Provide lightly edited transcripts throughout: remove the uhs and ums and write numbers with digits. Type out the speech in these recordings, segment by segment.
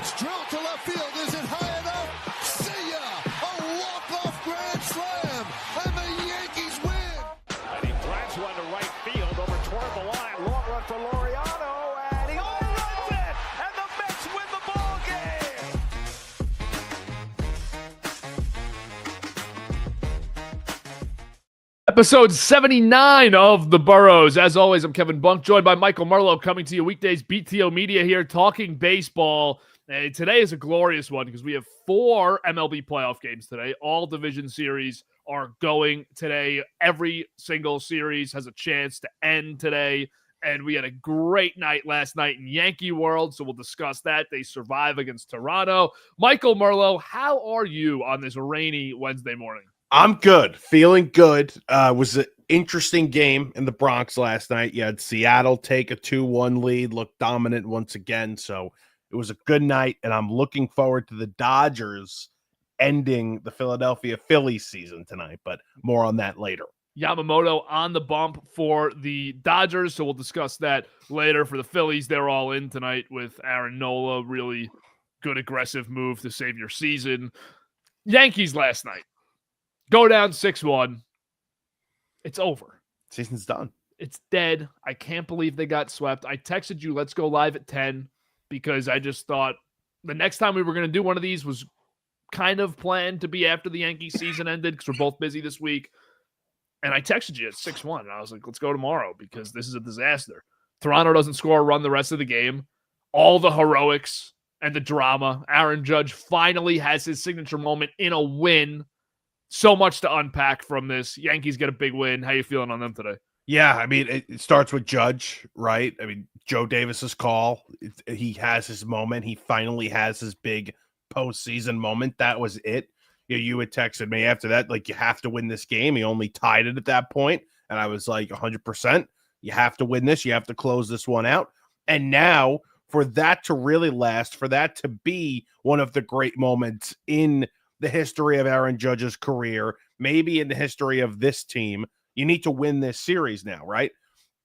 It's drilled to left field. Is it high enough? See ya! A walk-off grand slam, and the Yankees win. And he drives one to right field over toward the line. Long run for Laureano, and he runs it, and the Mets win the ball game. Episode 79 of The Burrows. As always, I'm Kevin Bunk, joined by Michael Merlo, coming to you weekdays, BTO Media here, talking baseball. And today is a glorious one because we have 4 MLB playoff games today. All division series are going today. Every single series has a chance to end today. And we had a great night last night in Yankee World, so we'll discuss that. They survive against Toronto. Michael Merlo, how are you on this rainy Wednesday morning? I'm good, feeling good. Was an interesting game in the Bronx last night. You had Seattle take a 2-1 lead, look dominant once again. So it was a good night, and I'm looking forward to the Dodgers ending the Philadelphia Phillies season tonight, but more on that later. Yamamoto on the bump for the Dodgers, so we'll discuss that later. For the Phillies, they're all in tonight with Aaron Nola. Really good aggressive move to save your season. Yankees last night. Go down 6-1. It's over. Season's done. It's dead. I can't believe they got swept. I texted you, let's go live at 10, because I just thought the next time we were going to do one of these was kind of planned to be after the Yankees season ended because we're both busy this week. And I texted you at 6-1, and I was like, let's go tomorrow because this is a disaster. Toronto doesn't score a run the rest of the game. All the heroics and the drama. Aaron Judge finally has his signature moment in a win. So much to unpack from this. Yankees get a big win. How you feeling on them today? Yeah, I mean, it starts with Judge, right? I mean, Joe Davis's call. He has his moment. He finally has his big postseason moment. That was it. You had texted me after that, like, you have to win this game. He only tied it at that point, and I was like 100%. You have to win this. You have to close this one out. And now, for that to really last, for that to be one of the great moments in the history of Aaron Judge's career, maybe in the history of this team, you need to win this series now, right?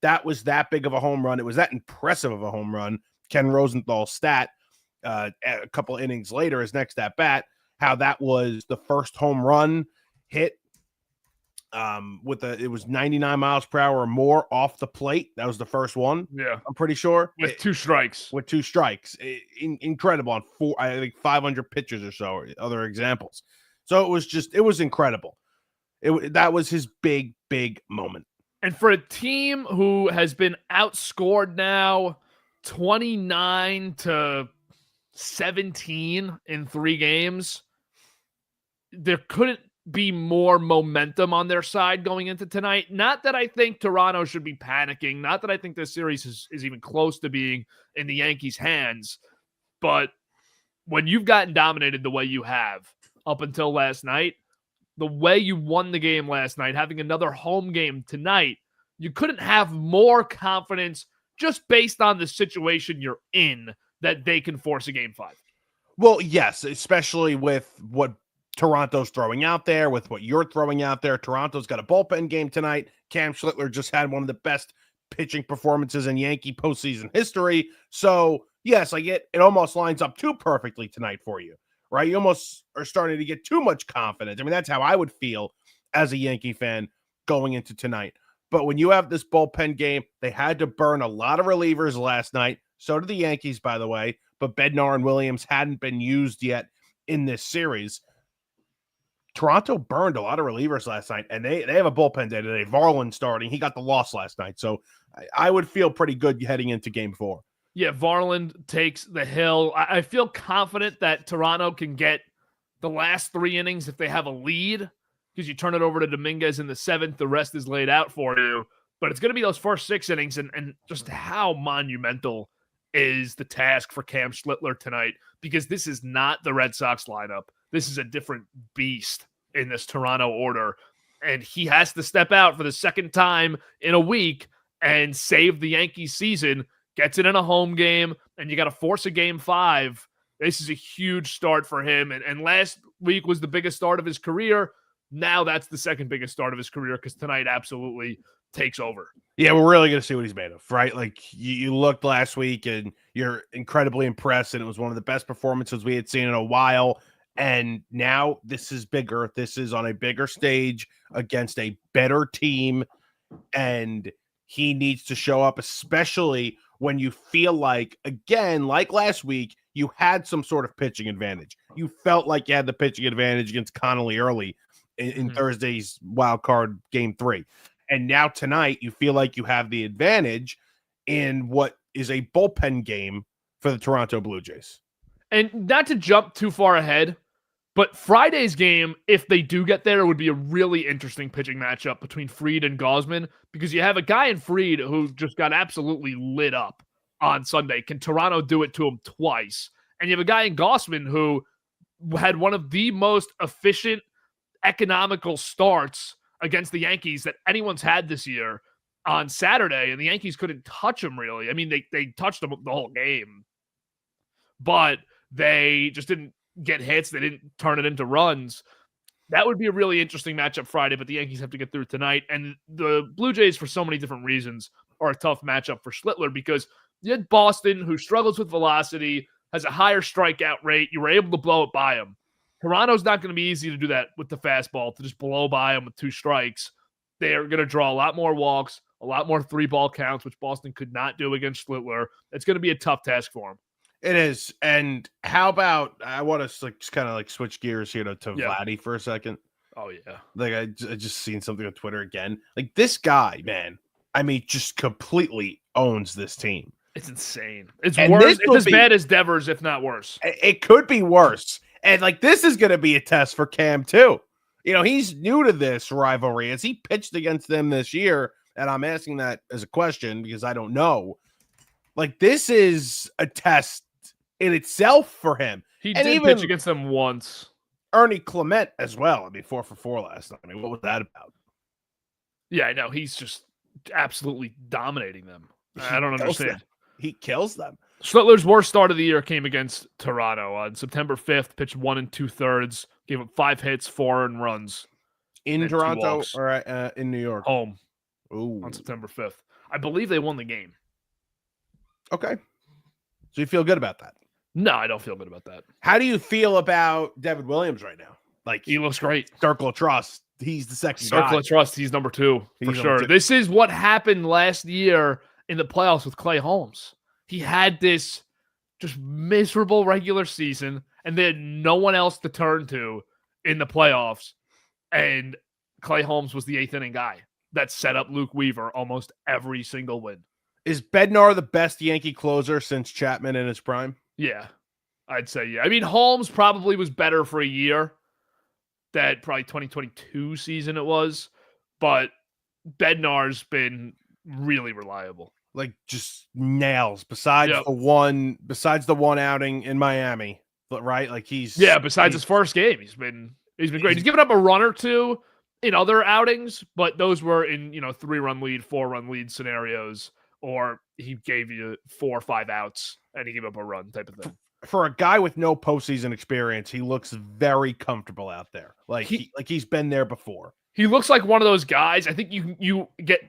That was that big of a home run. It was that impressive of a home run. Ken Rosenthal's stat a couple innings later, his next at bat, how that was the first home run hit it was 99 miles per hour or more off the plate. That was the first one. Yeah. I'm pretty sure. With 2 strikes. With 2 strikes. Incredible on 4, I think 500 pitches or so, or other examples. So it was incredible. That was his big, big moment. And for a team who has been outscored now 29-17 in 3 games, there couldn't be more momentum on their side going into tonight. Not that I think Toronto should be panicking. Not that I think this series is even close to being in the Yankees' hands. But when you've gotten dominated the way you have up until last night, the way you won the game last night, having another home game tonight, you couldn't have more confidence just based on the situation you're in that they can force a game 5. Well, yes, especially with what Toronto's throwing out there, with what you're throwing out there. Toronto's got a bullpen game tonight. Cam Schlittler just had one of the best pitching performances in Yankee postseason history. So, yes, I get it almost lines up too perfectly tonight for you, right? You almost are starting to get too much confidence. I mean, that's how I would feel as a Yankee fan going into tonight. But when you have this bullpen game, they had to burn a lot of relievers last night. So did the Yankees, by the way. But Bednar and Williams hadn't been used yet in this series. Toronto burned a lot of relievers last night, and they have a bullpen day today. Varland starting. He got the loss last night. So I would feel pretty good heading into game 4. Yeah, Varland takes the hill. I feel confident that Toronto can get the last 3 innings if they have a lead, because you turn it over to Dominguez in the 7th. The rest is laid out for you. But it's going to be those first 6 innings, and just how monumental is the task for Cam Schlittler tonight, because this is not the Red Sox lineup. This is a different beast in this Toronto order, and he has to step out for the second time in a week and save the Yankees season. Gets it in a home game, and you got to force a game 5. This is a huge start for him, and last week was the biggest start of his career. Now that's the second biggest start of his career, because tonight absolutely takes over. Yeah, we're really going to see what he's made of, right? Like you looked last week and you're incredibly impressed, and it was one of the best performances we had seen in a while. And now this is bigger. This is on a bigger stage against a better team, and he needs to show up, especially when you feel like, again, like last week, you had some sort of pitching advantage. You felt like you had the pitching advantage against Connolly early in Thursday's wild card game 3. And now tonight, you feel like you have the advantage in what is a bullpen game for the Toronto Blue Jays. And not to jump too far ahead, but Friday's game, if they do get there, would be a really interesting pitching matchup between Fried and Gausman, because you have a guy in Fried who just got absolutely lit up on Sunday. Can Toronto do it to him twice? And you have a guy in Gausman who had one of the most efficient, economical starts against the Yankees that anyone's had this year on Saturday, and the Yankees couldn't touch him really. I mean, they touched him the whole game, but they just didn't get hits. They didn't turn it into runs. That would be a really interesting matchup Friday, but the Yankees have to get through tonight. And the Blue Jays, for so many different reasons, are a tough matchup for Schlittler, because you had Boston, who struggles with velocity, has a higher strikeout rate. You were able to blow it by him. Toronto's not going to be easy to do that with the fastball, to just blow by them with 2 strikes. They are going to draw a lot more walks, a lot more 3-ball counts, which Boston could not do against Schlittler. It's going to be a tough task for him. It is. And how about, I want to kind of switch gears here to Vladdy for a second. Oh, yeah. Like I just seen something on Twitter again. Like this guy, man, I mean, just completely owns this team. It's insane. It's worse. It's as bad as Devers, if not worse. It could be worse. And this is going to be a test for Cam too. You know, he's new to this rivalry. As he pitched against them this year, and I'm asking that as a question because I don't know. This is a test in itself for him. He did pitch against them once. Ernie Clement as well. I mean, 4 for 4 last night. I mean, what was that about? Yeah, I know. He's just absolutely dominating them. I don't understand. He kills them. Schlittler's worst start of the year came against Toronto on September 5th, pitched 1 2/3, gave up 5 hits, 4 earned runs. In Toronto or in New York? Home. Ooh. On September 5th. I believe they won the game. Okay. So you feel good about that? No, I don't feel good about that. How do you feel about Devin Williams right now? He looks great. Circle of Trust. He's the second Circle of Trust. He's number 2 for sure. This is what happened last year in the playoffs with Clay Holmes. He had this just miserable regular season, and they had no one else to turn to in the playoffs. And Clay Holmes was the 8th inning guy that set up Luke Weaver almost every single win. Is Bednar the best Yankee closer since Chapman in his prime? Yeah, I'd say yeah. I mean, Holmes probably was better for a year. That probably 2022 season it was. But Bednar's been really reliable. Just nails besides the one outing in Miami, right? Besides his first game, he's been great. He's given up a run or two in other outings, but those were in 3-run lead, 4-run lead scenarios, or he gave you 4 or 5 outs and he gave up a run type of thing. For a guy with no postseason experience, he looks very comfortable out there. He's been there before. He looks like one of those guys. I think you get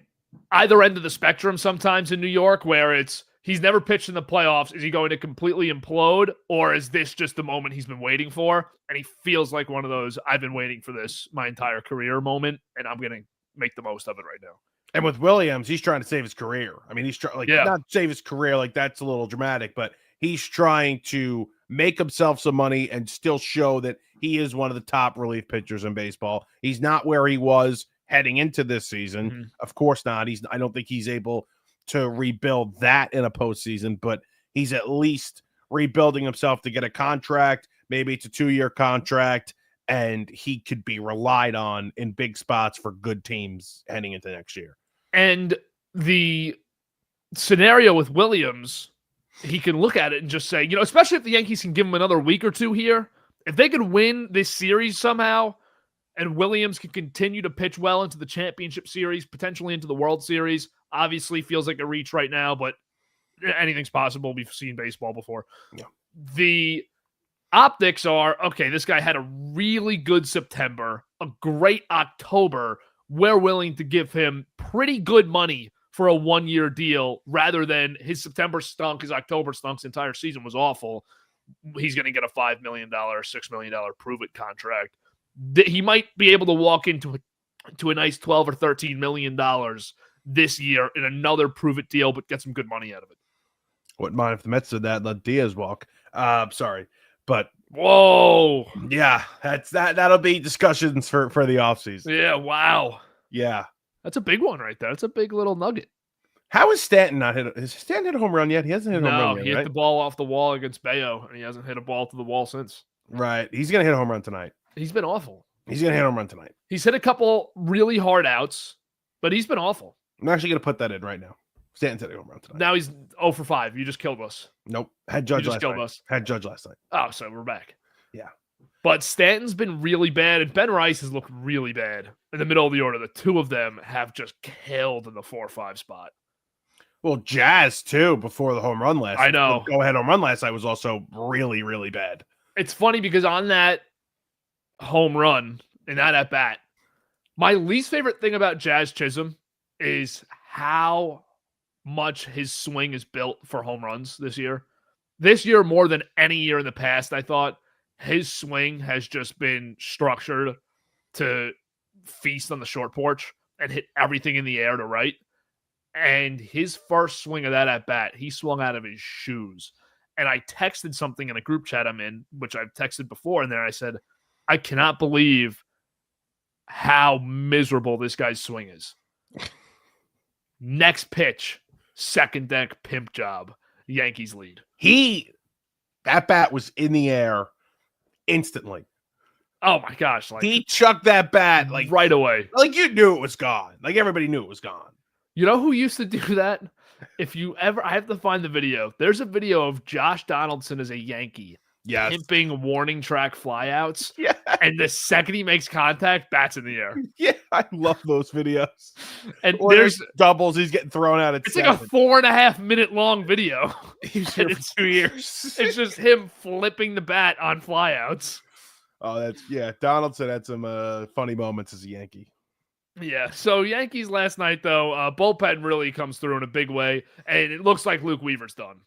either end of the spectrum sometimes in New York, where he's never pitched in the playoffs. Is he going to completely implode, or is this just the moment he's been waiting for? And he feels like one of those, I've been waiting for this my entire career moment, and I'm going to make the most of it right now. And with Williams, he's trying to save his career. I mean, he's trying not save his career, that's a little dramatic, but he's trying to make himself some money and still show that he is one of the top relief pitchers in baseball. He's not where he was heading into this season. Mm-hmm. Of course not. I don't think he's able to rebuild that in a postseason, but he's at least rebuilding himself to get a contract. Maybe it's a 2-year contract, and he could be relied on in big spots for good teams heading into next year. And the scenario with Williams, he can look at it and just say, especially if the Yankees can give him another week or two here, if they could win this series somehow, and Williams can continue to pitch well into the championship series, potentially into the World Series. Obviously feels like a reach right now, but anything's possible. We've seen baseball before. Yeah. The optics are, okay, this guy had a really good September, a great October, we're willing to give him pretty good money for a 1-year deal rather than his September stunk, his October stunk, his entire season was awful. He's going to get a $5 million, $6 million prove-it contract. He might be able to walk into a nice $12 or $13 million this year in another prove-it deal, but get some good money out of it. Wouldn't mind if the Mets did that and let Diaz walk. Sorry. But whoa. Yeah, that'll be discussions for the offseason. Yeah, wow. Yeah. That's a big one right there. That's a big little nugget. How is Stanton not hit? Has Stanton hit a home run yet? He hasn't hit a home run yet, he hit the ball off the wall against Bayo, and he hasn't hit a ball to the wall since. Right. He's going to hit a home run tonight. He's been awful. He's going to hit a home run tonight. He's hit a couple really hard outs, but he's been awful. I'm actually going to put that in right now. Stanton's hitting a home run tonight. Now he's 0 for 5. You just killed us. Nope. Had Judge last night. Us. Had Judge last night. Oh, so we're back. Yeah. But Stanton's been really bad, and Ben Rice has looked really bad in the middle of the order. The two of them have just killed in the 4-5 spot. Well, Jazz, too, before the home run last night. I know. The go-ahead home run last night was also really, really bad. It's funny because on that home run and that at-bat, my least favorite thing about Jazz Chisholm is how much his swing is built for home runs this year. This year, more than any year in the past, I thought his swing has just been structured to feast on the short porch and hit everything in the air to right. And his first swing of that at-bat, he swung out of his shoes. And I texted something in a group chat I'm in, which I've texted before, and there I said, I cannot believe how miserable this guy's swing is. Next pitch, second deck pimp job, Yankees lead. That bat was in the air instantly. Oh my gosh. Like, he chucked that bat like right away. Like you knew it was gone. Like everybody knew it was gone. You know who used to do that? If you ever, I have to find the video. There's a video of Josh Donaldson as a Yankee. Yes. Pimping warning track flyouts. Yeah. And the second he makes contact, bats in the air. Yeah, I love those videos. And or there's doubles. He's getting thrown out at It's seven. like a 4.5 minute long video. He's here for 2 years. It's just him flipping the bat on flyouts. Oh, Donaldson had some funny moments as a Yankee. Yeah. So Yankees last night, though, bullpen really comes through in a big way, and it looks like Luke Weaver's done.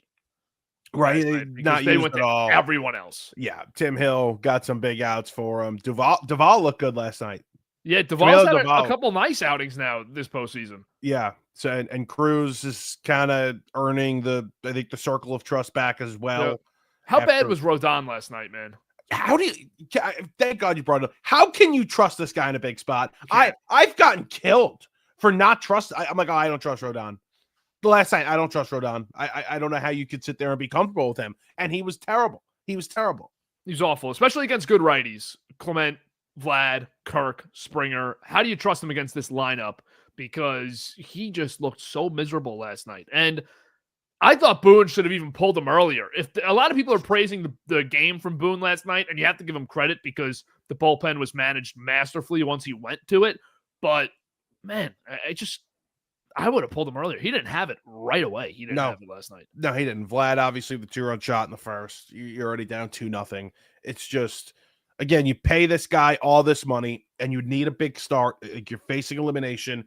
Right, Not they went to all. Everyone else. Yeah, Tim Hill got some big outs for him. Duvall looked good last night. Yeah, Duvall's had a couple nice outings now this postseason. Yeah, so and Cruz is kind of earning the circle of trust back as well. Yeah. How bad was Rodon last night, man? How do you? Thank God you brought it up. How can you trust this guy in a big spot? I've gotten killed for not trust. I'm like, oh, I don't trust Rodon. The last night, I don't trust Rodon. I don't know how you could sit there and be comfortable with him. And he was terrible. He was terrible. He's awful, especially against good righties. Clement, Vlad, Kirk, Springer. How do you trust him against this lineup? Because he just looked so miserable last night. And I thought Boone should have even pulled him earlier. A lot of people are praising the game from Boone last night, and you have to give him credit because the bullpen was managed masterfully once he went to it. But, man, I would have pulled him earlier. He didn't have it right away. He didn't have it last night. No, he didn't. Vlad, obviously, the 2-run shot in the first. You're already down 2-0. It's just, again, you pay this guy all this money, and you need a big start. Like you're facing elimination,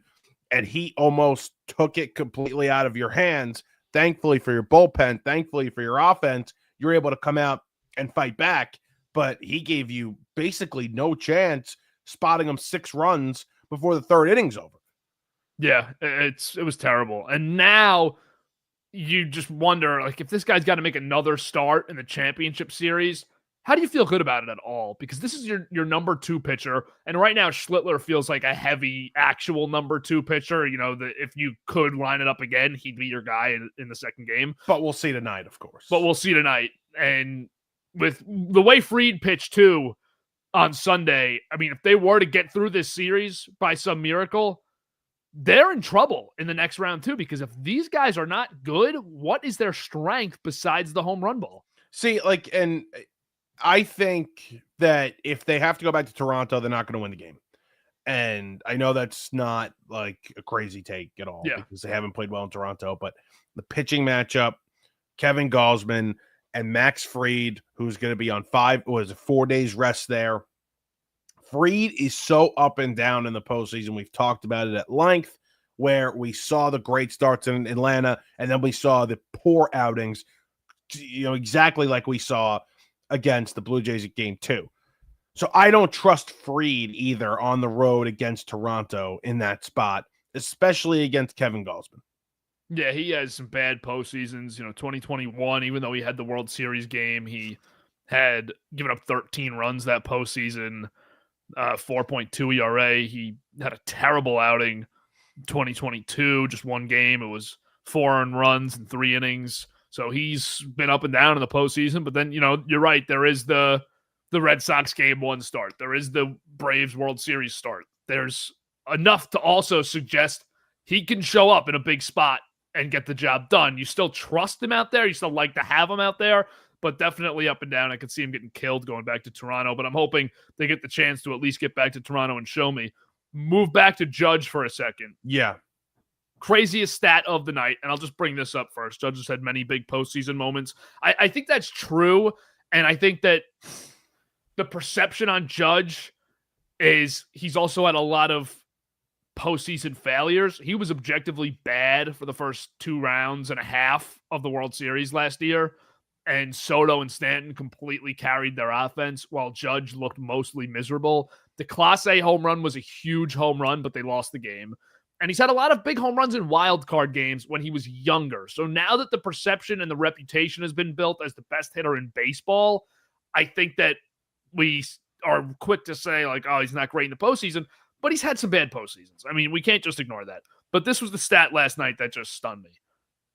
and he almost took it completely out of your hands. Thankfully for your bullpen, thankfully for your offense, you're able to come out and fight back. But he gave you basically no chance, spotting him 6 runs before the third inning's over. Yeah, it was terrible. And now you just wonder, like, if this guy's got to make another start in the championship series, how do you feel good about it at all? Because this is your number 2 pitcher. And right now, Schlittler feels like a heavy, actual number 2 pitcher. You know, that if you could line it up again, he'd be your guy in the second game. But we'll see tonight, of course. But we'll see tonight. And with the way Fried pitched, too, on Sunday, I mean, if they were to get through this series by some miracle, they're in trouble in the next round, too, because if these guys are not good, what is their strength besides the home run ball? See, like, and I think that if they have to go back to Toronto, they're not going to win the game. And I know that's not like a crazy take at all because they haven't played well in Toronto, but the pitching matchup, Kevin Gausman and Max Fried, who's going to be on 4 days rest there. Fried is so up and down in the postseason. We've talked about it at length, where we saw the great starts in Atlanta, and then we saw the poor outings, exactly like we saw against the Blue Jays at Game 2. So I don't trust Fried either on the road against Toronto in that spot, especially against Kevin Gausman. Yeah, he has some bad postseasons. 2021, even though he had the World Series game, he had given up 13 runs that postseason, 4.2 ERA. He had a terrible outing 2022, just one game. It was 4 earned runs in 3 innings. So he's been up and down in the postseason. But then, you're right. There is the Red Sox Game 1 start. There is the Braves World Series start. There's enough to also suggest he can show up in a big spot and get the job done. You still trust him out there. You still like to have him out there, but definitely up and down. I could see him getting killed going back to Toronto, but I'm hoping they get the chance to at least get back to Toronto and show me. Move back to Judge for a second. Yeah. Craziest stat of the night, and I'll just bring this up first. Judge has had many big postseason moments. I think that's true, and I think that the perception on Judge is he's also had a lot of postseason failures. He was objectively bad for the first 2 rounds and a half of the World Series last year, and Soto and Stanton completely carried their offense while Judge looked mostly miserable. The Class A home run was a huge home run, but they lost the game. And he's had a lot of big home runs in wild card games when he was younger. So now that the perception and the reputation has been built as the best hitter in baseball, I think that we are quick to say, like, oh, he's not great in the postseason. But he's had some bad postseasons. I mean, we can't just ignore that. But this was the stat last night that just stunned me.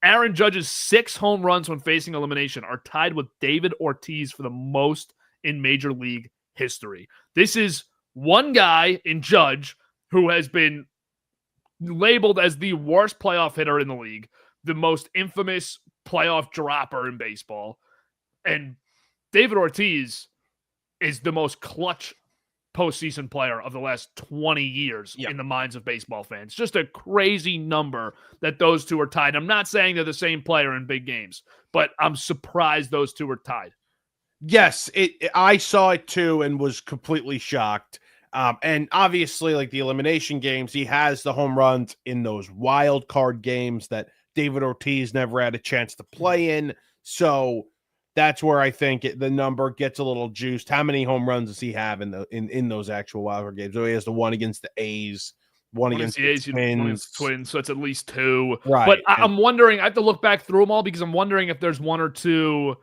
Aaron Judge's 6 home runs when facing elimination are tied with David Ortiz for the most in Major League history. This is one guy in Judge who has been labeled as the worst playoff hitter in the league, the most infamous playoff dropper in baseball. And David Ortiz is the most clutch postseason player of the last 20 years in the minds of baseball fans. Just a crazy number that those two are tied. I'm not saying they're the same player in big games, but I'm surprised those two are tied. Yes, I saw it too and was completely shocked. And obviously, like the elimination games, he has the home runs in those wild card games that David Ortiz never had a chance to play in. So that's where I think the number gets a little juiced. How many home runs does he have in those actual wild card games? So he has the one against the A's, one against the Twins. One against the Twins, so it's at least 2. Right. But I'm wondering, I have to look back through them all because I'm wondering if there's 1 or 2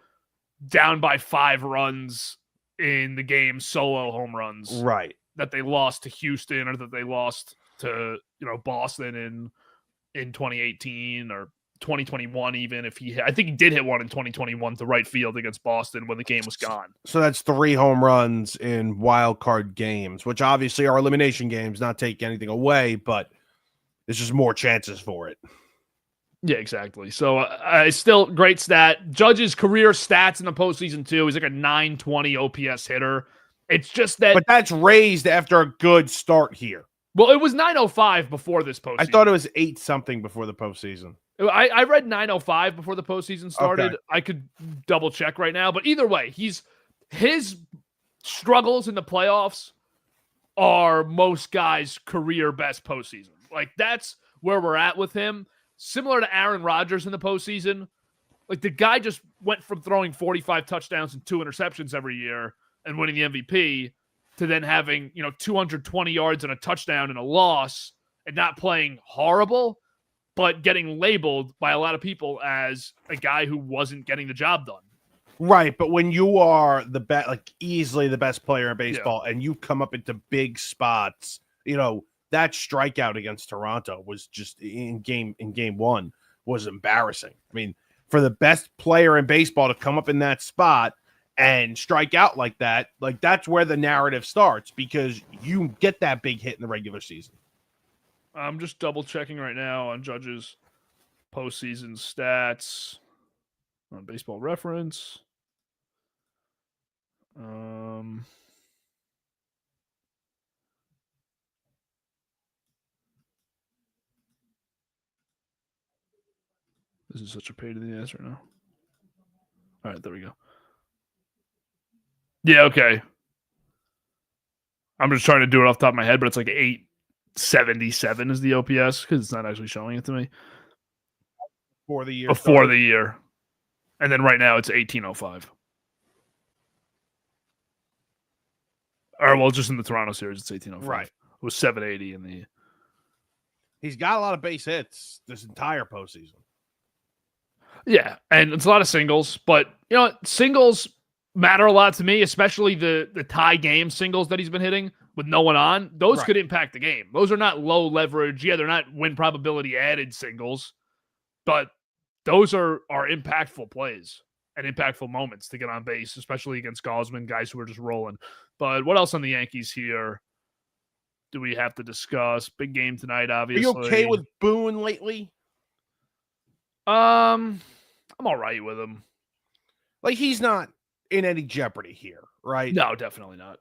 down by 5 runs in the game, solo home runs. Right. That they lost to Houston or that they lost to, Boston in 2018 or 2021 even. I think he did hit one in 2021 to right field against Boston when the game was gone. So that's 3 home runs in wild card games, which obviously are elimination games, not take anything away, but there's just more chances for it. Yeah, exactly. So still great stat. Judge's career stats in the postseason too. He's like a 920 OPS hitter. It's just that, but that's raised after a good start here. Well, it was 905 before this postseason. I thought it was 8 something before the postseason. I read 905 before the postseason started. Okay. I could double check right now, but either way, his struggles in the playoffs are most guys' career best postseason. Like that's where we're at with him. Similar to Aaron Rodgers in the postseason, like the guy just went from throwing 45 touchdowns and 2 interceptions every year and winning the MVP to then having 220 yards and a touchdown and a loss and not playing horrible, but getting labeled by a lot of people as a guy who wasn't getting the job done. Right, but when you are the best, like easily the best player in baseball, and you come up into big spots, that strikeout against Toronto was just in game 1 was embarrassing. I mean, for the best player in baseball to come up in that spot and strike out like that, like that's where the narrative starts because you get that big hit in the regular season. I'm just double checking right now on Judge's postseason stats on Baseball Reference. This is such a pain in the ass right now. All right, there we go. Yeah, okay. I'm just trying to do it off the top of my head, but it's like 877 is the OPS because it's not actually showing it to me. For the year. Before the year. And then right now it's 1805. Or, well, just in the Toronto series, it's 1805. Right. It was 780 in the... He's got a lot of base hits this entire postseason. Yeah, and it's a lot of singles, but, singles matter a lot to me, especially the tie game singles that he's been hitting with no one on. Those could impact the game. Those are not low leverage. Yeah, they're not win probability added singles, but those are impactful plays and impactful moments to get on base, especially against Gosman, guys who are just rolling. But what else on the Yankees here do we have to discuss? Big game tonight, obviously. Are you okay with Boone lately? I'm all right with him. Like, he's not in any jeopardy here, right? No, definitely not.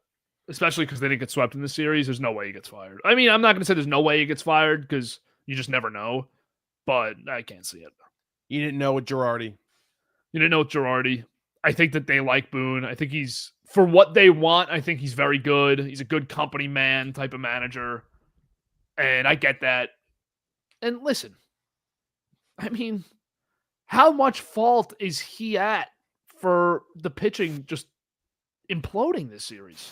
Especially because they didn't get swept in the series. There's no way he gets fired. I mean, I'm not going to say there's no way he gets fired because you just never know, but I can't see it. You didn't know with Girardi. You didn't know with Girardi. I think that they like Boone. I think he's, for what they want, I think he's very good. He's a good company man type of manager. And I get that. And listen, I mean, how much fault is he at for the pitching just imploding this series?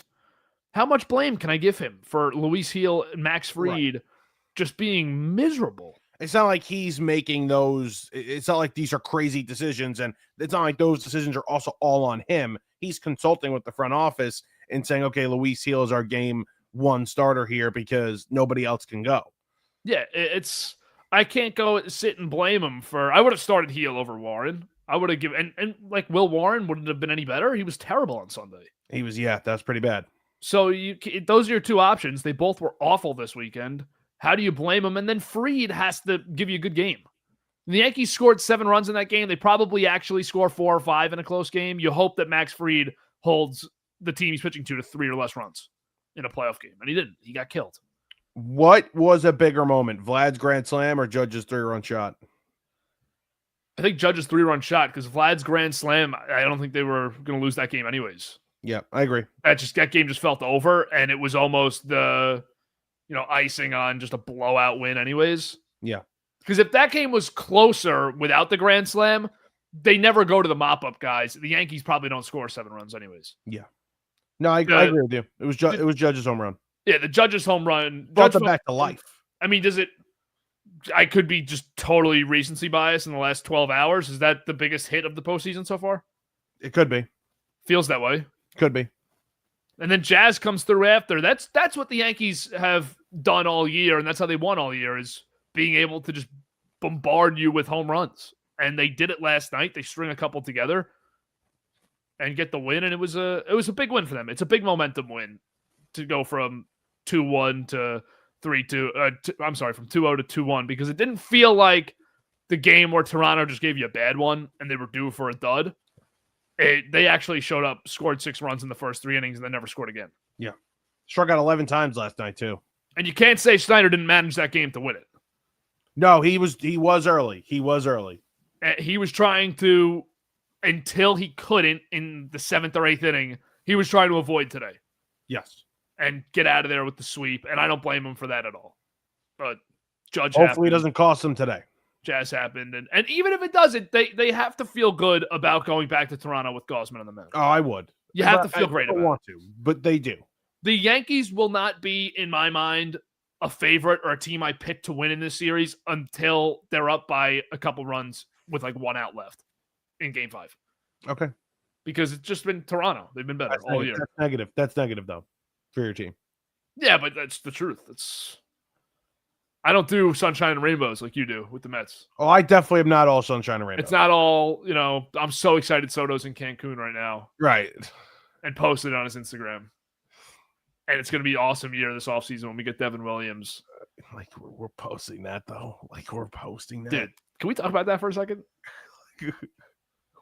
How much blame can I give him for Luis Gil and Max Fried just being miserable? It's not like he's making those. It's not like these are crazy decisions, and it's not like those decisions are also all on him. He's consulting with the front office and saying, okay, Luis Gil is our game one starter here because nobody else can go. Yeah, I can't go sit and blame him for. I would have started Gil over Warren. I would have given, and like Will Warren wouldn't have been any better. He was terrible on Sunday. He was, that's pretty bad. So those are your two options. They both were awful this weekend. How do you blame him? And then Fried has to give you a good game. The Yankees scored 7 runs in that game. They probably actually score 4 or 5 in a close game. You hope that Max Fried holds the team he's pitching to 3 or less runs in a playoff game. And he didn't. He got killed. What was a bigger moment, Vlad's grand slam or Judge's 3-run shot? I think Judge's 3-run shot, because Vlad's grand slam, I don't think they were going to lose that game anyways. Yeah, I agree. That game just felt over, and it was almost the icing on just a blowout win anyways. Yeah. Because if that game was closer without the grand slam, they never go to the mop-up, guys. The Yankees probably don't score 7 runs anyways. Yeah. No, I agree with you. It was Judge's home run. Yeah, the Judge's home run. Brought them back to life. I mean, I could be just totally recency bias in the last 12 hours. Is that the biggest hit of the postseason so far? It could be. Feels that way. Could be. And then Jazz comes through after. That's what the Yankees have done all year, and that's how they won all year, is being able to just bombard you with home runs. And they did it last night. They string a couple together and get the win, and it was a big win for them. It's a big momentum win to go from 2-1 to 3-2. I'm sorry, from 2-0 to 2-1, because it didn't feel like the game where Toronto just gave you a bad one and they were due for a dud. They actually showed up, scored 6 runs in the first 3 innings, and then never scored again. Yeah. Struck out 11 times last night, too. And you can't say Schneider didn't manage that game to win it. No, he was early. He was early. He was trying to, until he couldn't in the 7th or 8th inning, he was trying to avoid today. Yes. And get out of there with the sweep. And I don't blame him for that at all. But Judge hopefully it doesn't cost him today. Jazz happened. And even if it doesn't, they have to feel good about going back to Toronto with Gosman on the mound. Oh, I would. You have to feel great about it. I don't want to, but they do. The Yankees will not be, in my mind, a favorite or a team I pick to win in this series until they're up by a couple runs with like 1 out left in Game 5. Okay. Because it's just been Toronto. They've been better all year. That's negative. That's negative, though, for your team. Yeah, but that's the truth. I don't do sunshine and rainbows like you do with the Mets. Oh, I definitely am not all sunshine and rainbows. It's not all, I'm so excited Soto's in Cancun right now. Right. And posted it on his Instagram. And it's going to be an awesome year this offseason when we get Devin Williams. Like, we're posting that, though. Like, we're posting that. Dude, can we talk about that for a second?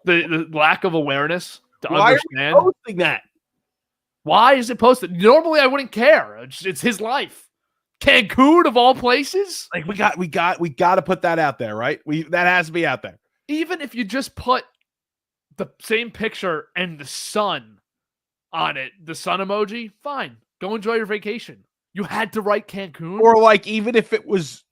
the lack of awareness to understand. Why are we posting that? Why is it posted? Normally, I wouldn't care. It's his life. Cancun of all places. Like we got to put that out there, right? That has to be out there. Even if you just put the same picture and the sun on it, the sun emoji, fine. Go enjoy your vacation. You had to write Cancun. Or like, even if it was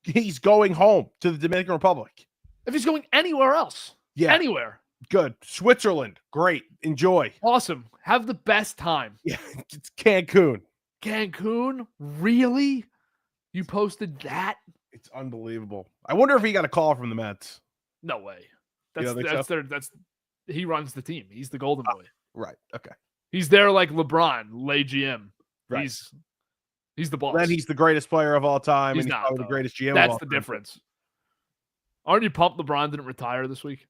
he's going home to the Dominican Republic. If he's going anywhere else. Yeah. Anywhere. Good. Switzerland. Great. Enjoy. Awesome. Have the best time. Yeah. It's Cancun. Cancun? Really? You posted that? It's unbelievable. I wonder if he got a call from the Mets. No way. That's He runs the team. He's the golden boy. Right. Okay. He's there like LeBron, lay GM. Right. He's the boss. Then he's the greatest player of all time, He's and he's not, probably the though. greatest GM. That's of all the time. difference. Aren't you pumped LeBron didn't retire this week?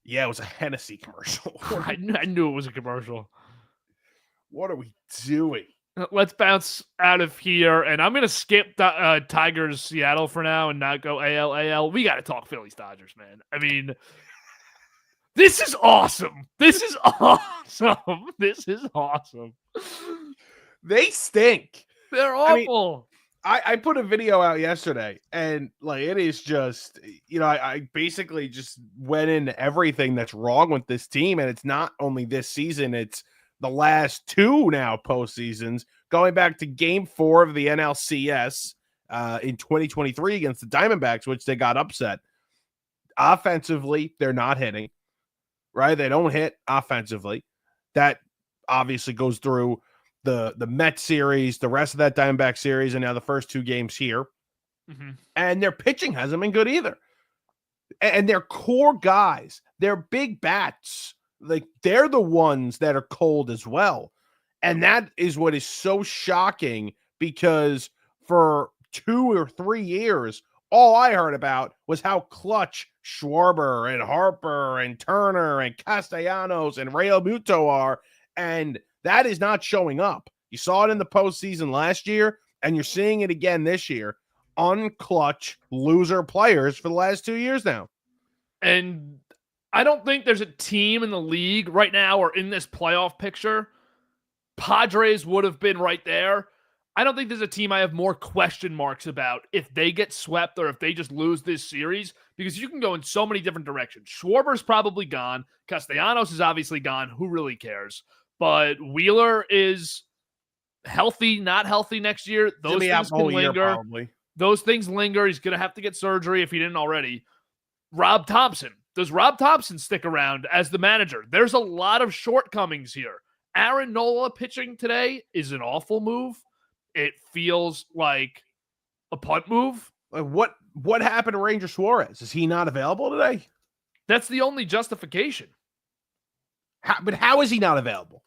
Yeah, it was a Hennessy commercial. I knew it was a commercial. What are we doing? Let's bounce out of here, and I'm going to skip Tigers Seattle for now and not go AL. We got to talk Phillies Dodgers, man. I mean, this is awesome. This is awesome. This is awesome. They stink. They're awful. I put a video out yesterday, and like it is just, I basically just went into everything that's wrong with this team, and it's not only this season, it's the last two now postseasons, going back to Game 4 of the NLCS in 2023 against the Diamondbacks, which they got upset. Offensively, they're not hitting, right? They don't hit offensively. That obviously goes through the Mets series, the rest of that Diamondback series, and now the first two games here. Mm-hmm. And their pitching hasn't been good either. And their core guys, their big bats, like they're the ones that are cold as well. And that is what is so shocking, because for 2 or 3 years, all I heard about was how clutch Schwarber and Harper and Turner and Castellanos and Real Muto are. And that is not showing up. You saw it in the postseason last year, and you're seeing it again this year. Unclutch loser players for the last 2 years now. And I don't think there's a team in the league right now or in this playoff picture. Padres would have been right there. I don't think there's a team I have more question marks about if they get swept or if they just lose this series, because you can go in so many different directions. Schwarber's probably gone. Castellanos is obviously gone. Who really cares? But Wheeler is healthy, not healthy next year. Those things can linger. Those things linger. He's going to have to get surgery if he didn't already. Rob Thompson. Does Rob Thompson stick around as the manager? There's a lot of shortcomings here. Aaron Nola pitching today is an awful move. It feels like a punt move. What happened to Ranger Suarez? Is he not available today? That's the only justification. But how is he not available?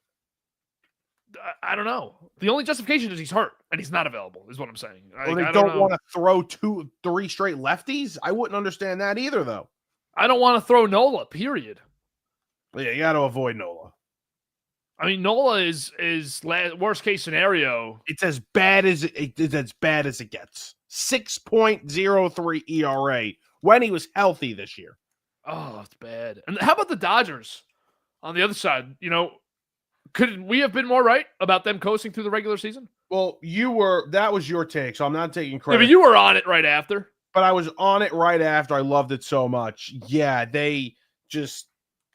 I don't know. The only justification is he's hurt and he's not available, is what I'm saying. Well, they don't want to throw 2-3 straight lefties? I wouldn't understand that either, though. I don't want to throw Nola, period. Yeah, you got to avoid Nola. I mean, Nola is worst case scenario. It's as bad as it gets. 6.03 ERA when he was healthy this year. Oh, it's bad. And how about the Dodgers on the other side? Could we have been more right about them coasting through the regular season? Well, that was your take, so I'm not taking credit. Yeah, but you were on it right after. But I was on it right after. I loved it so much. Yeah, they just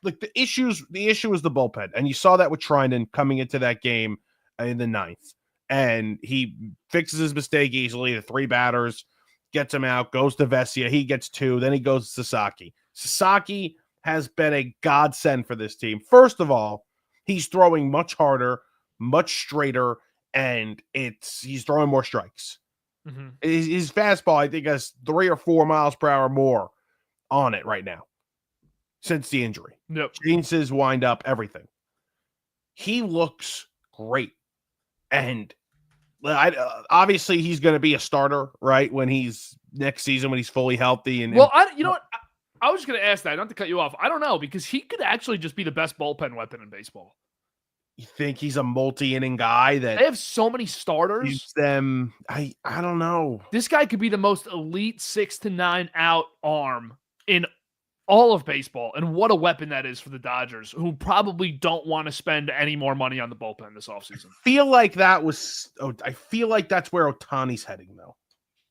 like the issue is the bullpen. And you saw that with Trinan coming into that game in the 9th. And he fixes his mistake easily. The 3 batters, gets him out, goes to Vesia. He gets 2. Then he goes to Sasaki. Sasaki has been a godsend for this team. First of all, he's throwing much harder, much straighter, and he's throwing more strikes. Mm-hmm. His fastball, I think, has 3 or 4 miles per hour more on it right now since the injury. Yep. Changed his wind up, everything. He looks great. And obviously he's going to be a starter, right? Next season when he's fully healthy. You know what? I was just going to ask that, not to cut you off. I don't know, because he could actually just be the best bullpen weapon in baseball. You think he's a multi-inning guy that they have so many starters? Use them. I don't know. This guy could be the most elite 6 to 9 out arm in all of baseball. And what a weapon that is for the Dodgers, who probably don't want to spend any more money on the bullpen this offseason. I feel like that's where Ohtani's heading, though.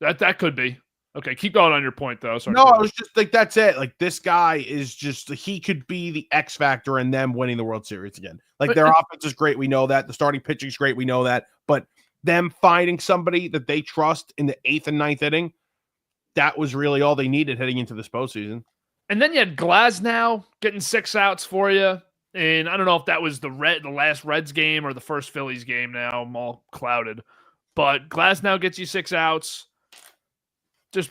That could be. Okay, keep going on your point, though. Sorry No, I was just like, that's it. Like, this guy is just, he could be the X factor in them winning the World Series again. Like, their offense is great. We know that. The starting pitching is great. We know that. But them finding somebody that they trust in the 8th and 9th inning, that was really all they needed heading into this postseason. And then you had Glasnow getting 6 outs for you. And I don't know if that was the last Reds game or the first Phillies game now. I'm all clouded. But Glasnow gets you 6 outs.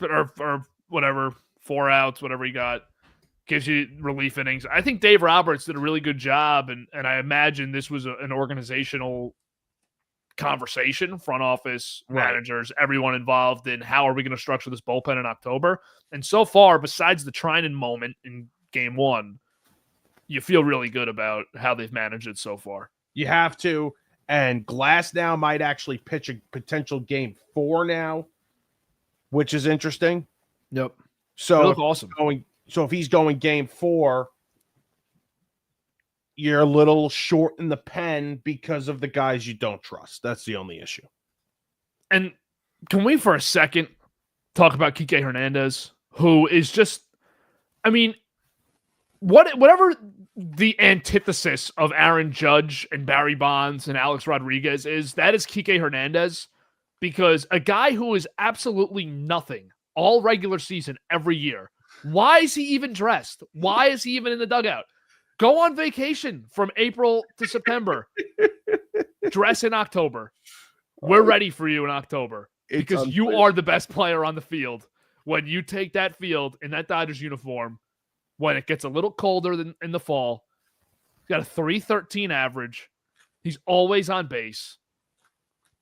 Or whatever, 4 outs, whatever he got. Gives you relief innings. I think Dave Roberts did a really good job. And I imagine this was an organizational conversation, front office, managers, everyone involved in how are we going to structure this bullpen in October. And so far, besides the Trinan moment in game 1, you feel really good about how they've managed it so far. You have to. And Glasnow might actually pitch a potential game 4 now, which is interesting. Yep. So awesome. If he's going game 4, you're a little short in the pen because of the guys you don't trust. That's the only issue. And can we for a second talk about Kike Hernandez, who is just, I mean, whatever the antithesis of Aaron Judge and Barry Bonds and Alex Rodriguez is, that is Kike Hernandez, because a guy who is absolutely nothing all regular season every year. Why is he even dressed? Why is he even in the dugout? Go on vacation from April to September. Dress in October. We're ready for you in October because you are the best player on the field. When you take that field in that Dodgers uniform, when it gets a little colder than in the fall, he's got a 313 average. He's always on base.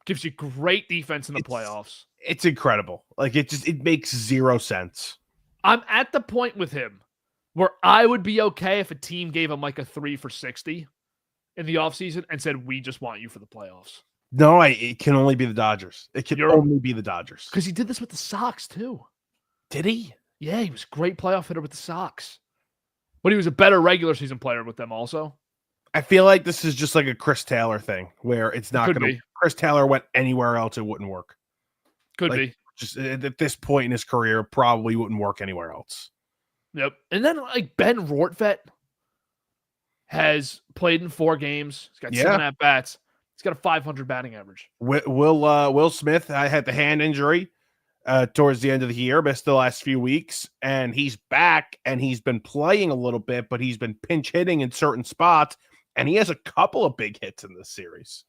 Gives you great defense in the playoffs. It's incredible. Like, it makes zero sense. I'm at the point with him where I would be okay if a team gave him like a 3 for 60 in the offseason and said, we just want you for the playoffs. No, it can only be the Dodgers. It can only be the Dodgers. Because he did this with the Sox too. Did he? Yeah, he was a great playoff hitter with the Sox. But he was a better regular season player with them also. I feel like this is just like a Chris Taylor thing where it's not going to. Chris Taylor went anywhere else, it wouldn't work. Could be. Just at this point in his career, probably wouldn't work anywhere else. Yep. And then like Ben Rortvedt has played in 4 games. He's got 7 at-bats. He's got a 500 batting average. Will Smith had the hand injury towards the end of the year, missed the last few weeks, and he's back and he's been playing a little bit, but he's been pinch hitting in certain spots, and he has a couple of big hits in this series.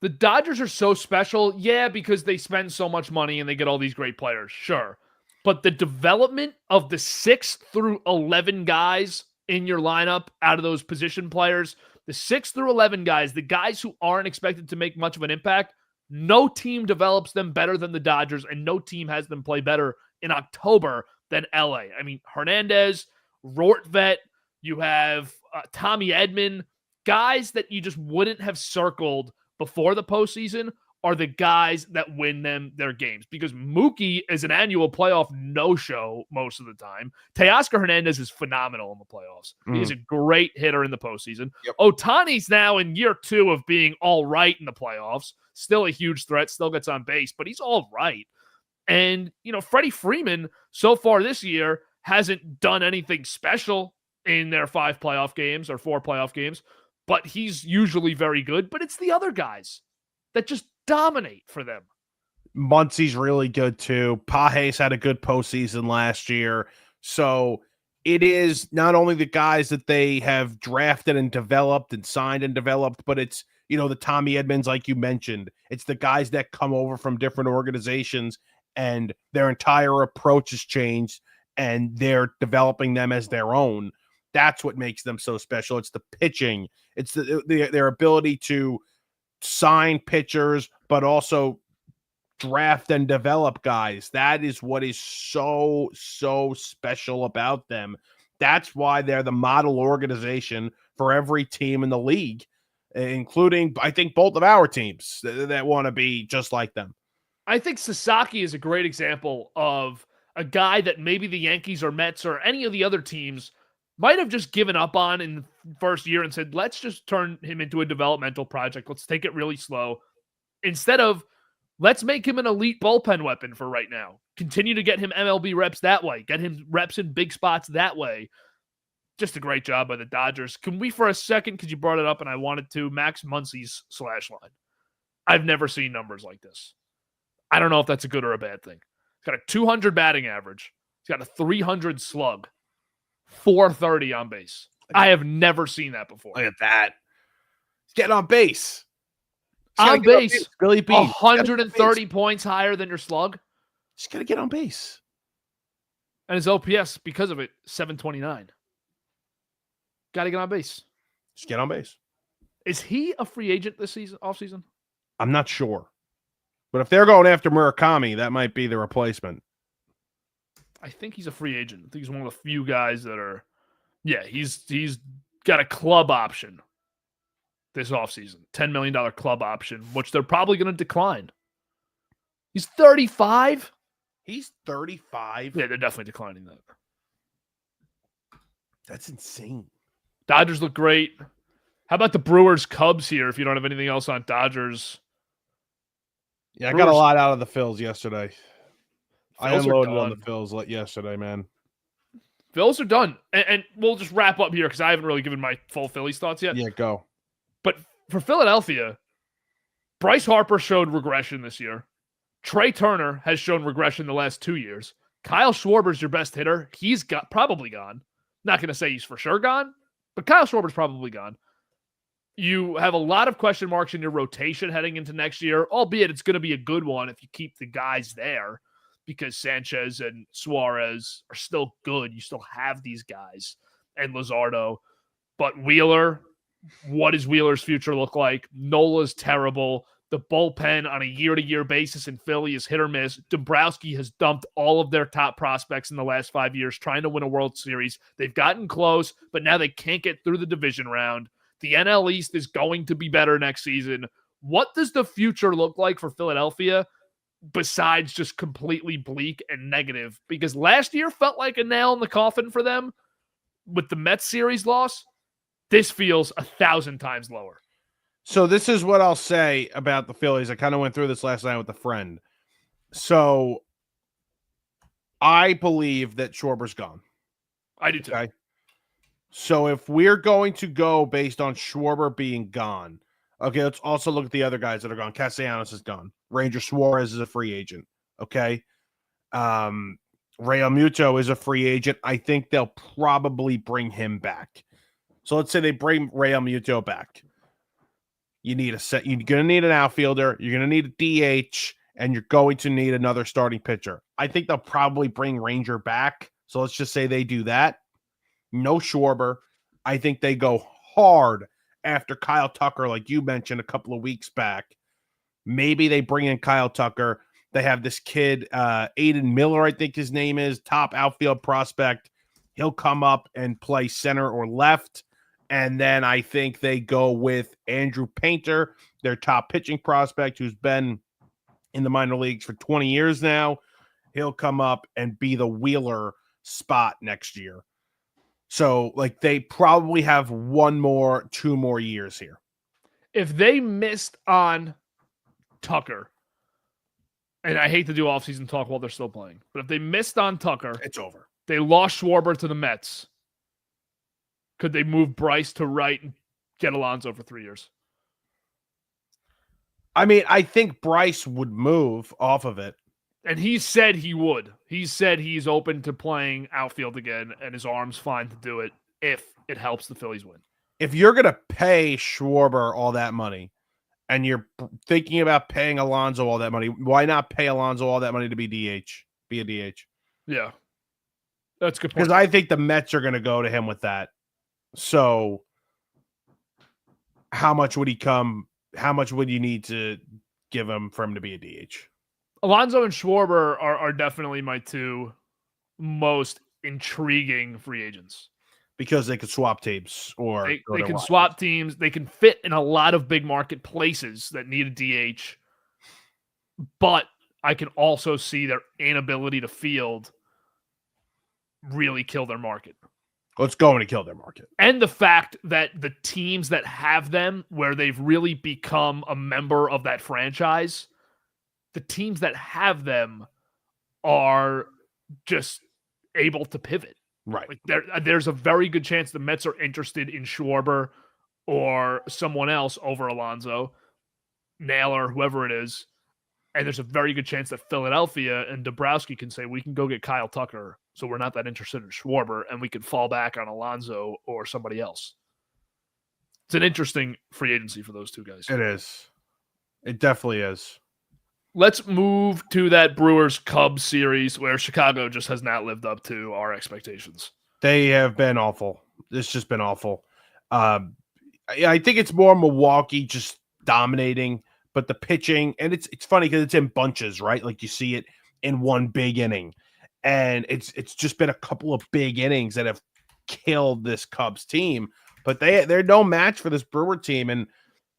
The Dodgers are so special, because they spend so much money and they get all these great players, sure. But the development of the 6 through 11 guys in your lineup out of those position players, the 6 through 11 guys, the guys who aren't expected to make much of an impact, no team develops them better than the Dodgers, and no team has them play better in October than LA. I mean, Hernandez, Rortvedt, you have Tommy Edman, guys that you just wouldn't have circled before the postseason are the guys that win them their games, because Mookie is an annual playoff no-show most of the time. Teoscar Hernandez is phenomenal in the playoffs. He's a great hitter in the postseason. Ohtani's now in year 2 of being all right in the playoffs. Still a huge threat, still gets on base, but he's all right. And, Freddie Freeman so far this year hasn't done anything special in their 5 playoff games or 4 playoff games, but he's usually very good. But it's the other guys that just dominate for them. Muncie's really good too. Pages had a good postseason last year. So it is not only the guys that they have drafted and developed and signed and developed, but it's, the Tommy Edmans, like you mentioned. It's the guys that come over from different organizations and their entire approach has changed and they're developing them as their own. That's what makes them so special. It's the pitching. It's their ability to sign pitchers, but also draft and develop guys. That is what is so special about them. That's why they're the model organization for every team in the league, including, I think, both of our teams that want to be just like them. I think Sasaki is a great example of a guy that maybe the Yankees or Mets or any of the other teams might have just given up on in the first year and said, let's just turn him into a developmental project. Let's take it really slow. Instead of Let's make him an elite bullpen weapon for right now. Continue to get him MLB reps that way. Get him reps in big spots that way. Just a great job by the Dodgers. Can we, for a second, because you brought it up and I wanted to, Max Muncy's slash line. I've never seen numbers like this. I don't know if that's a good or a bad thing. He's got a 200 batting average. He's got a 300 slug. 430 on base. I have never seen that before. Look at that. He's getting on base. On base. Billy B. 130 points higher than your slug. Just got to get on base. And his OPS, because of it, 729. Got to get on base. Just get on base. Is he a free agent this season, offseason? I'm not sure. But if they're going after Murakami, that might be the replacement. I think he's a free agent. I think he's one of the few guys that are, he's got a club option this offseason. $10 million club option, which they're probably going to decline. He's 35. He's 35? Yeah, they're definitely declining that. That's insane. Dodgers look great. How about the Brewers Cubs here if you don't have anything else on Dodgers? Yeah, I got a lot out of the Phils yesterday. I Phils unloaded on the Phils yesterday, man. Phils are done. And we'll just wrap up here because I haven't really given my full Phillies thoughts yet. Yeah, go. But for Philadelphia, Bryce Harper showed regression this year. Trey Turner has shown regression the last 2 years. Kyle Schwarber's your best hitter. He's probably gone. Not going to say he's for sure gone, but Kyle Schwarber's probably gone. You have a lot of question marks in your rotation heading into next year, albeit it's going to be a good one if you keep the guys there because Sanchez and Suarez are still good. You still have these guys and Luzardo. But Wheeler, what does Wheeler's future look like? Nola's terrible. The bullpen on a year-to-year basis in Philly is hit or miss. Dombrowski has dumped all of their top prospects in the last 5 years trying to win a World Series. They've gotten close, but now they can't get through the division round. The NL East is going to be better next season. What does the future look like for Philadelphia besides just completely bleak and negative? Because last year felt like a nail in the coffin for them with the Mets series loss. This feels 1,000 times lower. So this is what I'll say about the Phillies. I kind of went through this last night with a friend. So I believe that Schwarber's gone. I do too. Okay. So if we're going to go based on Schwarber being gone, okay, let's also look at the other guys that are gone. Castellanos is gone. Ranger Suarez is a free agent. Okay. Real Muto is a free agent. I think they'll probably bring him back. So let's say they bring Real Muto back. You need you're going to need an outfielder. You're going to need a DH, and you're going to need another starting pitcher. I think they'll probably bring Ranger back. So let's just say they do that. No Schwarber. I think they go hard after Kyle Tucker, like you mentioned a couple of weeks back. Maybe they bring in Kyle Tucker. They have this kid, Aiden Miller, I think his name is, top outfield prospect. He'll come up and play center or left. And then I think they go with Andrew Painter, their top pitching prospect, who's been in the minor leagues for 20 years now. He'll come up and be the Wheeler spot next year. So, like, they probably have 2 more years here. If they missed on Tucker, and I hate to do offseason talk while they're still playing, but if they missed on Tucker, it's over. They lost Schwarber to the Mets. Could they move Bryce to right and get Alonso for 3 years? I mean, I think Bryce would move off of it. And he said he would. He said he's open to playing outfield again, and his arm's fine to do it if it helps the Phillies win. If you're going to pay Schwarber all that money, and you're thinking about paying Alonso all that money, why not pay Alonso all that money to be a DH? Yeah. That's a good point. Because I think the Mets are going to go to him with that. So how much would he come? How much would you need to give him for him to be a DH? Alonso and Schwarber are definitely my 2 most intriguing free agents. Because they could swap teams or they can swap teams. They can fit in a lot of big market places that need a DH. But I can also see their inability to field really kill their market. It's going to kill their market. And the fact that the teams that have them, where they've really become a member of that franchise, the teams that have them are just able to pivot. Right. Like there's a very good chance the Mets are interested in Schwarber or someone else over Alonso, Naylor, whoever it is. And there's a very good chance that Philadelphia and Dabrowski can say, we can go get Kyle Tucker, so we're not that interested in Schwarber, and we can fall back on Alonso or somebody else. It's an interesting free agency for those two guys. It is. It definitely is. Let's move to that Brewers-Cubs series where Chicago just has not lived up to our expectations. They have been awful. It's just been awful. I think it's more Milwaukee just dominating, but the pitching, and it's funny because it's in bunches, right? Like you see it in one big inning, and it's just been a couple of big innings that have killed this Cubs team, but they're no match for this Brewer team. And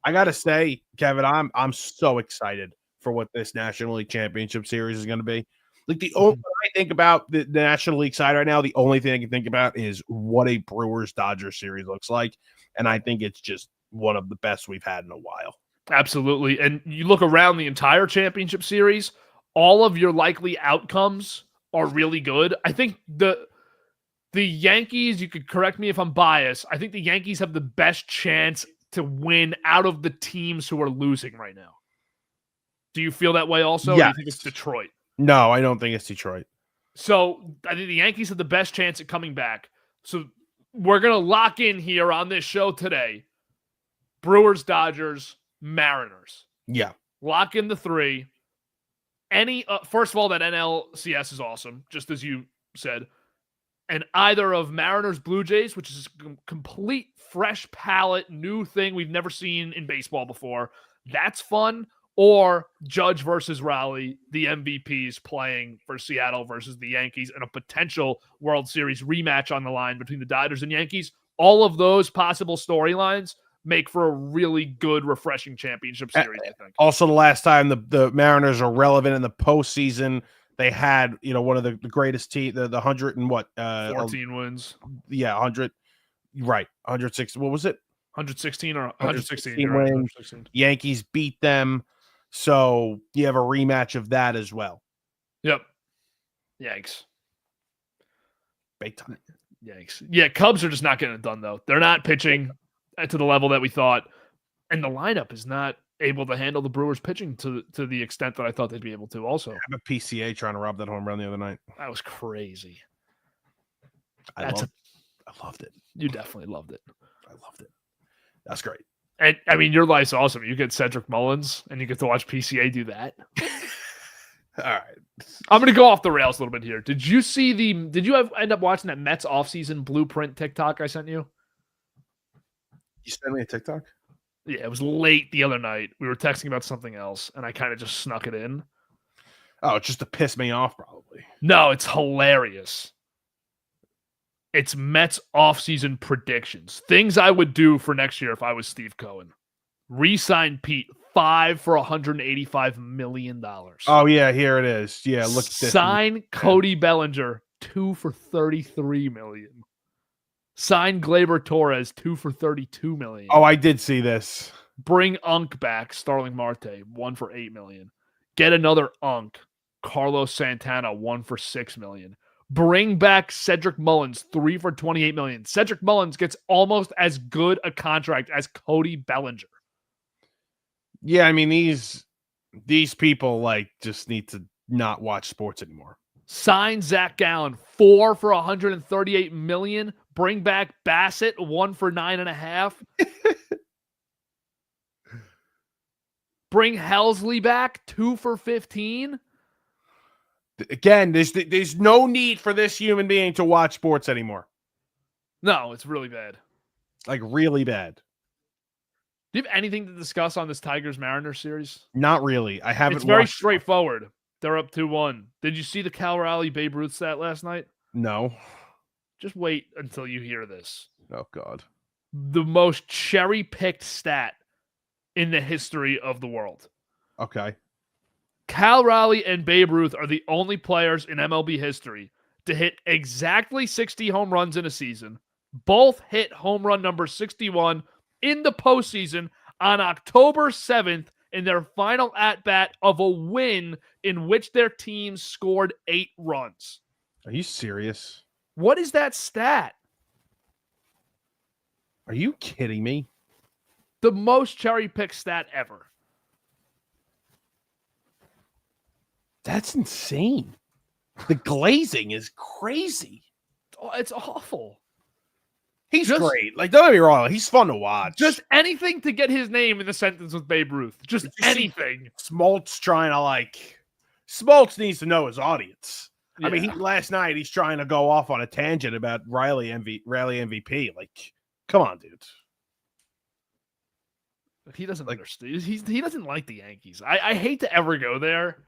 I gotta say, Kevin, I'm so excited for what this National League Championship Series is going to be. Like the only thing I think about the National League side right now, the only thing I can think about is what a Brewers-Dodgers series looks like, and I think it's just one of the best we've had in a while. Absolutely. And you look around the entire championship series, all of your likely outcomes are really good. I think the Yankees, you could correct me if I'm biased, I think the Yankees have the best chance to win out of the teams who are losing right now. Do you feel that way also? Yes. Or do you think it's Detroit? No, I don't think it's Detroit. So I think the Yankees have the best chance at coming back. So we're going to lock in here on this show today. Brewers, Dodgers, Mariners. Yeah. Lock in the three. First of all, that NLCS is awesome, just as you said. And either of Mariners, Blue Jays, which is a complete fresh palette, new thing we've never seen in baseball before. That's fun. Or Judge versus Raleigh, the MVPs playing for Seattle versus the Yankees, and a potential World Series rematch on the line between the Dodgers and Yankees. All of those possible storylines make for a really good, refreshing championship series, I think. Also, the last time the Mariners are relevant in the postseason, they had, one of the greatest team, the 100 and 14 wins. Yeah, 100. Right. 106. What was it? 116 or 116 wins. 116. Yankees beat them. So you have a rematch of that as well. Yep. Yanks. Big time. Yanks. Yeah, Cubs are just not getting it done, though. They're not pitching to the level that we thought. And the lineup is not able to handle the Brewers pitching to the extent that I thought they'd be able to also. I have a PCA trying to rob that home run the other night. That was crazy. I loved it. You definitely loved it. I loved it. That's great. And I mean, your life's awesome. You get Cedric Mullins and you get to watch PCA do that. All right. I'm going to go off the rails a little bit here. Did you end up watching that Mets offseason blueprint TikTok I sent you? You sent me a TikTok? Yeah, it was late the other night. We were texting about something else, and I kind of just snuck it in. Oh, just to piss me off, probably. No, it's hilarious. It's Mets offseason predictions. Things I would do for next year if I was Steve Cohen. Re-sign Pete, 5 for $185 million. Oh, yeah, here it is. Yeah, look at this. Sign Cody Bellinger, 2 for $33 million. Sign Gleyber Torres, 2 for $32 million. Oh, I did see this. Bring Unk back, Starling Marte, 1 for $8 million. Get another Unk, Carlos Santana, 1 for $6 million. Bring back Cedric Mullins, 3 for $28 million. Cedric Mullins gets almost as good a contract as Cody Bellinger. Yeah, I mean, these people just need to not watch sports anymore. Sign Zach Gallen, 4 for $138 million. Bring back Bassett, 1 for $9.5 million. Bring Helsley back, 2 for $15 million. Again, there's no need for this human being to watch sports anymore. No, it's really bad. Like, really bad. Do you have anything to discuss on this Tigers-Mariners series? Not really. I haven't. It's very straightforward. They're up 2-1. Did you see the Cal Raleigh Babe Ruth stat last night? No. Just wait until you hear this. Oh, God. The most cherry-picked stat in the history of the world. Okay. Cal Raleigh and Babe Ruth are the only players in MLB history to hit exactly 60 home runs in a season. Both hit home run number 61 in the postseason on October 7th in their final at-bat of a win in which their team scored 8 runs. Are you serious? What is that stat? Are you kidding me? The most cherry-picked stat ever. That's insane. The glazing is crazy. Oh, it's awful. He's great. Like, don't get me wrong. He's fun to watch. Just anything to get his name in the sentence with Babe Ruth. Just anything. Smoltz trying to Smoltz needs to know his audience. Yeah. I mean, last night he's trying to go off on a tangent about Riley MVP. Like, come on, dude. He doesn't understand. He doesn't like the Yankees. I hate to ever go there,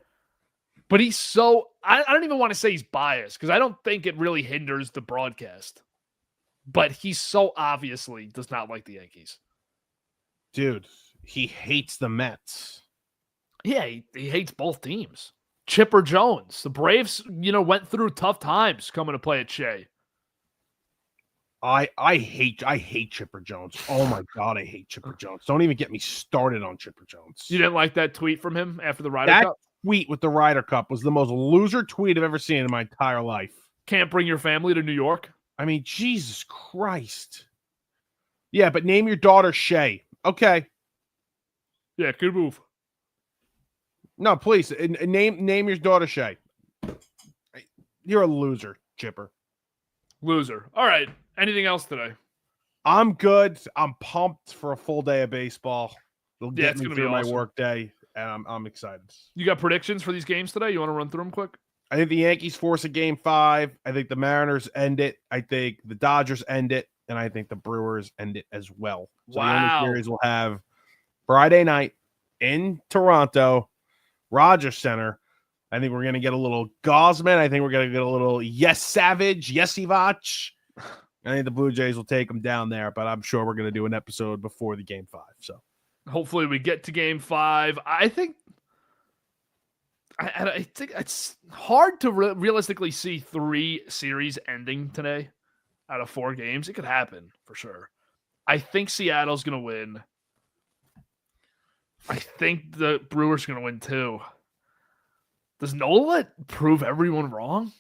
but he's so. I don't even want to say he's biased because I don't think it really hinders the broadcast. But he so obviously does not like the Yankees. Dude, he hates the Mets. Yeah, he hates both teams. Chipper Jones. The Braves, went through tough times coming to play at Shea. I hate Chipper Jones. Oh my God, I hate Chipper Jones. Don't even get me started on Chipper Jones. You didn't like that tweet from him after the Ryder Cup? That tweet with the Ryder Cup was the most loser tweet I've ever seen in my entire life. Can't bring your family to New York? I mean, Jesus Christ. Yeah, but name your daughter Shay. Okay. Yeah, good move. No, please. Name your daughter Shay. You're a loser, Chipper. Loser. All right. Anything else today? I'm good. I'm pumped for a full day of baseball. It'll get me through my work day, and I'm excited. You got predictions for these games today? You want to run through them quick? I think the Yankees force a game 5. I think the Mariners end it. I think the Dodgers end it. And I think the Brewers end it as well. So the only series we'll have Friday night in Toronto, Rogers Center. I think we're going to get a little Gosman. I think we're going to get a little Yes Savage, Yes Ivach. I think the Blue Jays will take them down there, but I'm sure we're going to do an episode before the game 5. So hopefully we get to game 5. I think it's hard to realistically see 3 series ending today out of 4 games. It could happen for sure. I think Seattle's going to win. I think the Brewers are going to win too. Does Nola prove everyone wrong?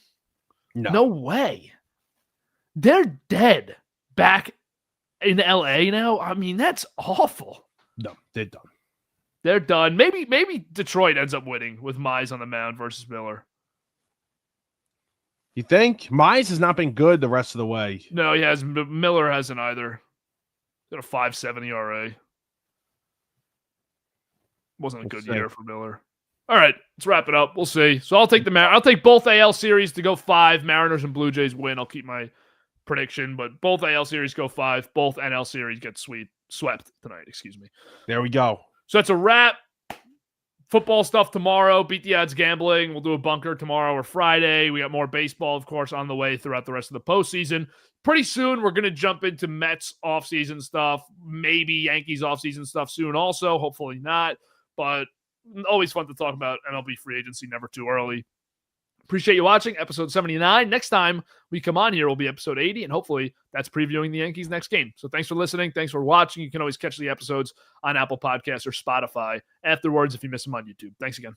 No way. They're dead back in LA now. I mean, that's awful. No, they're done. They're done. Maybe Detroit ends up winning with Mize on the mound versus Miller. You think? Mize has not been good the rest of the way. No, he hasn't. But Miller hasn't either. Got a 5.7 ERA. Wasn't a good year for Miller. All right, let's wrap it up. We'll see. So I'll take I'll take both AL series to go 5. Mariners and Blue Jays win. I'll keep my prediction, but both AL series go 5. Both NL series get swept tonight. Excuse me. There we go. So that's a wrap. Football stuff tomorrow. Beat the odds gambling. We'll do a bunker tomorrow or Friday. We got more baseball, of course, on the way throughout the rest of the postseason. Pretty soon, we're going to jump into Mets offseason stuff. Maybe Yankees offseason stuff soon also. Hopefully not. But always fun to talk about MLB free agency. Never too early. Appreciate you watching episode 79. Next time we come on here will be episode 80, and hopefully that's previewing the Yankees' next game. So thanks for listening. Thanks for watching. You can always catch the episodes on Apple Podcasts or Spotify afterwards if you miss them on YouTube. Thanks again.